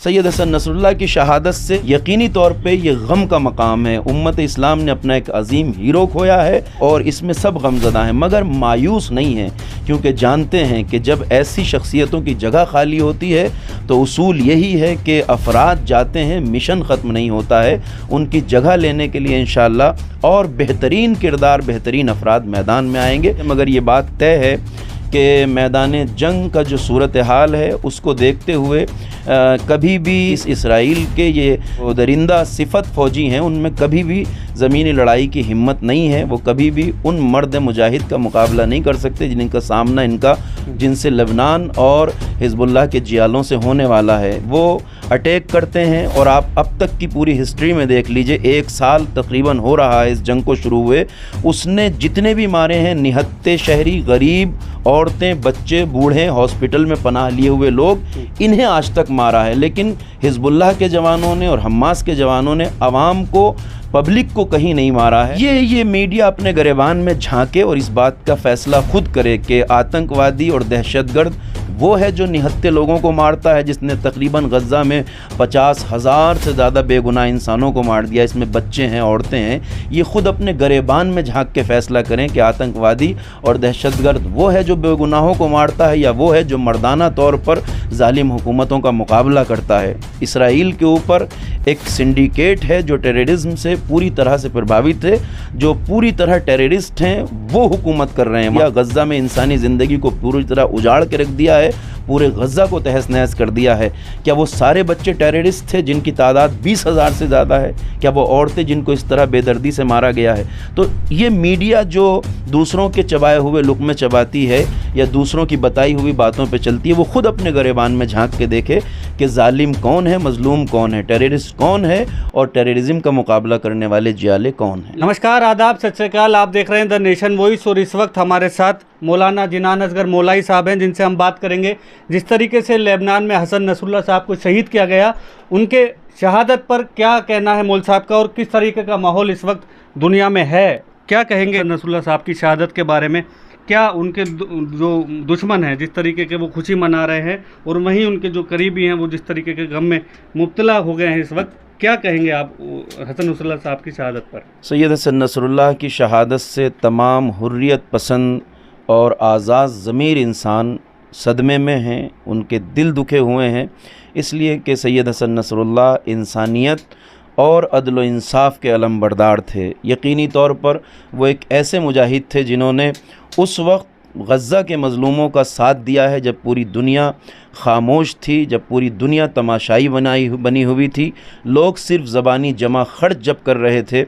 Syed Hasan Nasrallah की शहादत से यकीनी तौर पे ये गम का मकाम है। उम्मत इस्लाम ने अपना एक अजीम हीरो खोया है और इसमें सब गमज़दा हैं, मगर मायूस नहीं हैं, क्योंकि जानते हैं कि जब ऐसी शख्सियतों की जगह खाली होती है तो उसूल यही है कि अफराद जाते हैं, मिशन ख़त्म नहीं होता है। उनकी जगह लेने के लिए इंशाअल्लाह और बेहतरीन किरदार, बेहतरीन अफराद मैदान में आएंगे। मगर ये बात तय है कि मैदान जंग का जो सूरत हाल है उसको देखते हुए कभी भी इस इसराइल के ये दरिंदा सिफत फ़ौजी हैं, उनमें कभी भी ज़मीनी लड़ाई की हिम्मत नहीं है। वो कभी भी उन मर्द मुजाहिद का मुकाबला नहीं कर सकते जिनका सामना जिनसे लबनान और हिज़्बुल्लाह के जियालों से होने वाला है। वो अटैक करते हैं और आप अब तक की पूरी हिस्ट्री में देख लीजिए, 1 साल तकरीबन हो रहा है इस जंग को शुरू हुए, उसने जितने भी मारे हैं, निहत्ते शहरी, गरीब, औरतें, बच्चे, बूढ़े, हॉस्पिटल में पनाह लिए हुए लोग, इन्हें आज तक मारा है। लेकिन हिज़्बुल्लाह के जवानों ने और हमास के जवानों ने अवाम को, पब्लिक को कहीं नहीं मारा है। ये मीडिया अपने गिरेबान में झांके और इस बात का फैसला खुद करे कि आतंकवादी और दहशतगर्द वो है जो निहत्ते लोगों को मारता है, जिसने तकरीबन गज़ा में 50,000 से ज़्यादा बेगुनाह इंसानों को मार दिया, इसमें बच्चे हैं, औरतें हैं। ये ख़ुद अपने गिरेबान में झांक के फ़ैसला करें कि आतंकवादी और दहशतगर्द वो है जो बेगुनाहों को मारता है या वो है जो मर्दाना तौर पर जालिम हुकूमतों का मुकाबला करता है। इसराइल के ऊपर एक सिंडिकेट है जो टेररिज्म से पूरी तरह से प्रभावित है, जो पूरी तरह टेररिस्ट हैं वो हुकूमत कर रहे हैं। या गज़ा में इंसानी ज़िंदगी को पूरी तरह उजाड़ के रख दिया है, पूरे गज़ा को तहस नहस कर दिया है। क्या वो सारे बच्चे टेररिस्ट थे जिनकी तादाद 20,000 से ज़्यादा है? क्या वो औरतें जिनको इस तरह बेदर्दी से मारा गया है? तो ये मीडिया जो दूसरों के चबाए हुए लुक़्मे चबाती है या दूसरों की बताई हुई बातों पे चलती है, वो ख़ुद अपने गिरेबान में झांक के देखे कि जालिम कौन है, मजलूम कौन है, टेररिस्ट कौन है और टेररिज्म का मुकाबला करने वाले जियाले कौन हैं। नमस्कार, आदाब, सत श्री अकाल। आप देख रहे हैं द नेशन वॉइस और इस वक्त हमारे साथ मौलाना जिनान असगर मौलाई साहब हैं, जिनसे हम बात करेंगे जिस तरीके से लेबनान में हसन नसरुल्लाह साहब को शहीद किया गया, उनके शहादत पर क्या कहना है मौल साहब का और किस तरीके का माहौल इस वक्त दुनिया में है। क्या कहेंगे नसरुल्लाह साहब की शहादत के बारे में? क्या उनके जो दुश्मन हैं जिस तरीके के वो खुशी मना रहे हैं और वहीं उनके जो करीबी हैं वो जिस तरीके के गम में मुब्तला हो गए हैं इस वक्त, क्या कहेंगे आप हसन नसरुल्लाह साहब की शहादत पर? सैयद हसन नसरुल्लाह की शहादत से तमाम हुर्रियत पसंद और आज़ाद ज़मीर इंसान सदमे में हैं, उनके दिल दुखे हुए हैं, इसलिए कि सैयद हसन नसरुल्लाह इंसानियत और अदल व इंसाफ के अलमबरदार थे। यकीनी तौर पर वो एक ऐसे मुजाहिद थे जिन्होंने उस वक्त गज़ा के मज़लूमों का साथ दिया है जब पूरी दुनिया खामोश थी, जब पूरी दुनिया तमाशाई बनी हुई थी, लोग सिर्फ़ ज़बानी जमा खर्च जब कर रहे थे।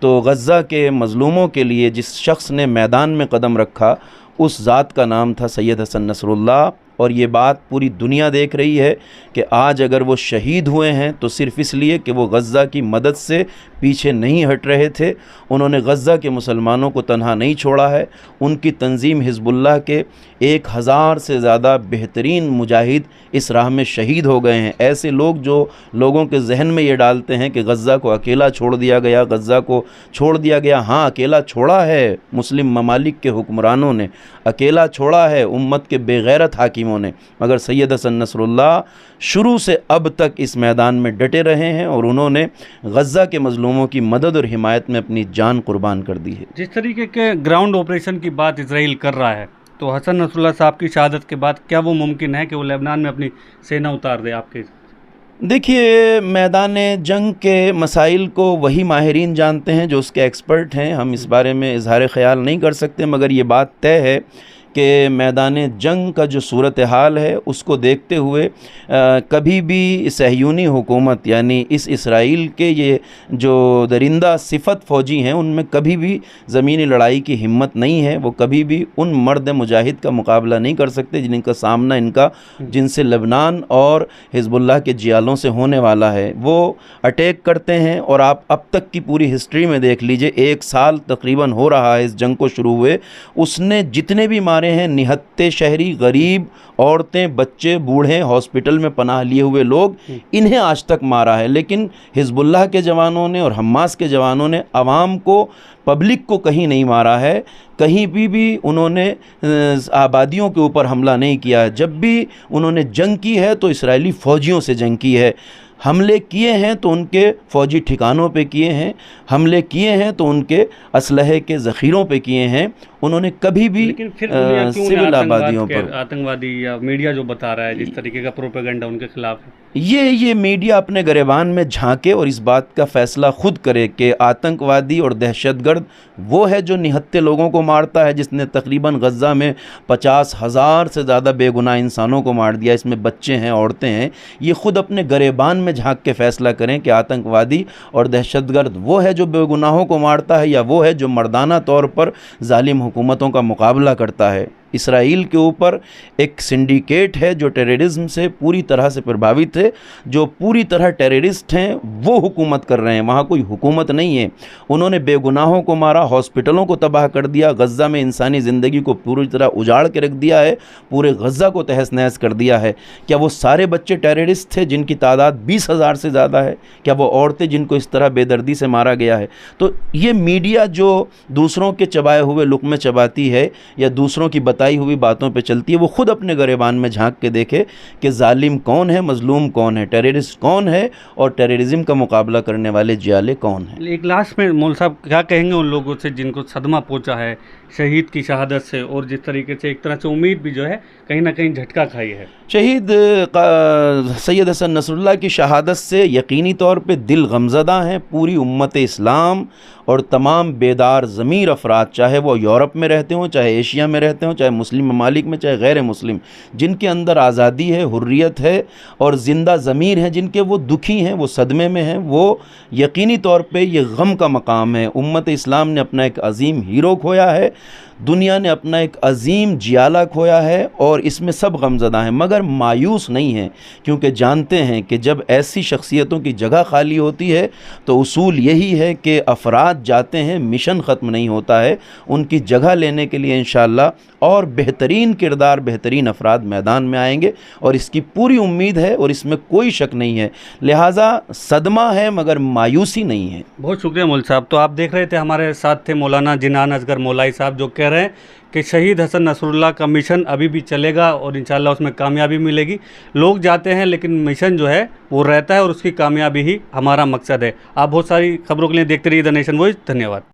तो गज़ा के मज़लूमों के लिए जिस शख्स ने मैदान में कदम रखा, उस ज़ात का नाम था सैयद हसन नसरुल्लाह। और ये बात पूरी दुनिया देख रही है कि आज अगर वो शहीद हुए हैं तो सिर्फ़ इसलिए कि वो गज़ा की मदद से पीछे नहीं हट रहे थे। उन्होंने गज़ा के मुसलमानों को तन्हा नहीं छोड़ा है। उनकी तंजीम हिज़्बुल्लाह के 1000 से ज़्यादा बेहतरीन मुजाहिद इस राह में शहीद हो गए हैं। ऐसे लोग जो लोगों के जहन में ये डालते हैं कि गज़ा को अकेला छोड़ दिया गया, गज़ा को छोड़ दिया गया। हाँ, अकेला छोड़ा है मुस्लिम ममालिक के हुक्मरानों ने, अकेला छोड़ा है उम्मत के बेगैरत हाकिमों ने, मगर सैयद हसन नसरुल्लाह शुरू से अब तक इस मैदान में डटे रहे हैं और उन्होंने गज़ा के मज़लूमों की मदद और हिमायत में अपनी जान कुर्बान कर दी है। जिस तरीके के ग्राउंड ऑपरेशन की बात इसराइल कर रहा है, तो हसन नसरुल्लाह साहब की शहादत के बाद क्या वो मुमकिन है कि वो लेबनान में अपनी सेना उतार दे? आपके देखिए, मैदान जंग के मसाइल को वही माहिरीन जानते हैं जो उसके एक्सपर्ट हैं। हम इस बारे में इजहार ख़याल नहीं कर सकते, मगर ये बात तय है कि मैदान जंग का जो सूरत हाल है उसको देखते हुए कभी भी सहयूनी हुकूमत यानी इस इसराइल के ये जो दरिंदा सिफत फ़ौजी हैं उनमें कभी भी ज़मीनी लड़ाई की हिम्मत नहीं है। वो कभी भी उन मर्द मुजाहिद का मुकाबला नहीं कर सकते जिनका सामना जिनसे लबनान और हिज़्बुल्लाह के जियालों से होने वाला है। वो अटैक करते हैं और आप अब तक की पूरी हिस्ट्री में देख लीजिए, 1 साल तकरीबन हो रहा है इस जंग को शुरू हुए, उसने जितने भी हैं, निहत्ते शहरी, गरीब, औरतें, बच्चे, बूढ़े, हॉस्पिटल में पनाह लिए हुए लोग, इन्हें आज तक मारा है। लेकिन हिज़्बुल्लाह के जवानों ने और हमास के जवानों ने अवाम को, पब्लिक को कहीं नहीं मारा है, कहीं भी उन्होंने आबादियों के ऊपर हमला नहीं किया है। जब भी उन्होंने जंग की है तो इसराइली फ़ौजियों से जंग की है। हमले किए हैं तो उनके फ़ौजी ठिकानों पे किए हैं, हमले किए हैं तो उनके असलहे के ज़ख़ीरों पे किए हैं। उन्होंने कभी भी लेकिन फिर दुनिया क्यों सिविल आबादियों पर आतंकवादी या मीडिया जो बता रहा है जिस तरीके का प्रोपेगेंडा उनके खिलाफ है, ये मीडिया अपने गरेबान में झांके और इस बात का फ़ैसला खुद करे कि आतंकवादी और दहशतगर्द वो है जो निहत्थे लोगों को मारता है, जिसने तकरीबन गज़ा में 50,000 से ज़्यादा बेगुनाह इंसानों को मार दिया, इसमें बच्चे हैं, औरतें हैं। ये खुद अपने गरेबान में झांक के फ़ैसला करें कि आतंकवादी और दहशतगर्द वो है जो बेगुनाहों को मारता है या वो है जो मर्दाना तौर पर जालिम हुकूमतों का मुकाबला करता है। इसराइल के ऊपर एक सिंडिकेट है जो टेररिज्म से पूरी तरह से प्रभावित है, जो पूरी तरह टेररिस्ट हैं वो हुकूमत कर रहे हैं, वहाँ कोई हुकूमत नहीं है। उन्होंने बेगुनाहों को मारा, हॉस्पिटलों को तबाह कर दिया, गज़ा में इंसानी ज़िंदगी को पूरी तरह उजाड़ के रख दिया है, पूरे गज़ा को तहस नहस कर दिया है। क्या वो सारे बच्चे टेररिस्ट थे जिनकी तादाद 20,000 से ज़्यादा है? क्या वो औरतें जिनको इस तरह बेदर्दी से मारा गया है? तो ये मीडिया जो दूसरों के चबाए हुए लुक़मे चबाती है या दूसरों की बताई हुई बातों पे चलती है, वो खुद अपने गरेबान में झांक के देखे कि जालिम कौन है, मजलूम कौन है, टेररिस्ट कौन है और टेररिज्म का मुकाबला करने वाले जियाले कौन हैं। एक लास्ट में मौल साहब क्या कहेंगे उन लोगों से जिनको सदमा पहुंचा है शहीद की शहादत से, और जिस तरीके से एक तरह से उम्मीद भी जो है कहीं ना कहीं झटका खाई है? शहीद सैयद हसन नसरुल्लाह की शहादत से यकीनी तौर पे दिल गमज़दा हैं पूरी उम्मत इस्लाम और तमाम बेदार ज़मीर अफराद, चाहे वो यूरोप में रहते हों, चाहे एशिया में रहते हों, चाहे मुस्लिम ममालिक में, चाहे गैर मुस्लिम, जिनके अंदर आज़ादी है, हुर्रियत है और ज़िंदा ज़मीर हैं, जिनके वो दुखी हैं, वो सदमे में हैं, वो यकीनी तौर पे ये गम का मकाम है। उम्मत इस्लाम ने अपना एक अजीम हीरो खोया है, दुनिया ने अपना एक अजीम जियाला खोया है और इसमें सब गमज़दा हैं, मगर मायूस नहीं हैं, क्योंकि जानते हैं कि जब ऐसी शख्सियतों की जगह खाली होती है तो उसूल यही है कि अफराद जाते हैं, मिशन ख़त्म नहीं होता है। उनकी जगह लेने के लिए इंशाअल्लाह और बेहतरीन किरदार, बेहतरीन अफराद मैदान में आएंगे और इसकी पूरी उम्मीद है और इसमें कोई शक नहीं है। लिहाजा सदमा है मगर मायूसी नहीं है। बहुत शुक्रिया मौल साहब। तो आप देख रहे थे, हमारे साथ थे मौलाना जिनान असगर मौलाई साहब, जो कह रहे हैं कि शहीद हसन नसरुल्लाह का मिशन अभी भी चलेगा और इंशाअल्लाह उसमें कामयाबी मिलेगी। लोग जाते हैं लेकिन मिशन जो है वो रहता है और उसकी कामयाबी ही हमारा मकसद है। आप बहुत सारी खबरों के लिए देखते रहिए द नेशन वॉइस। धन्यवाद।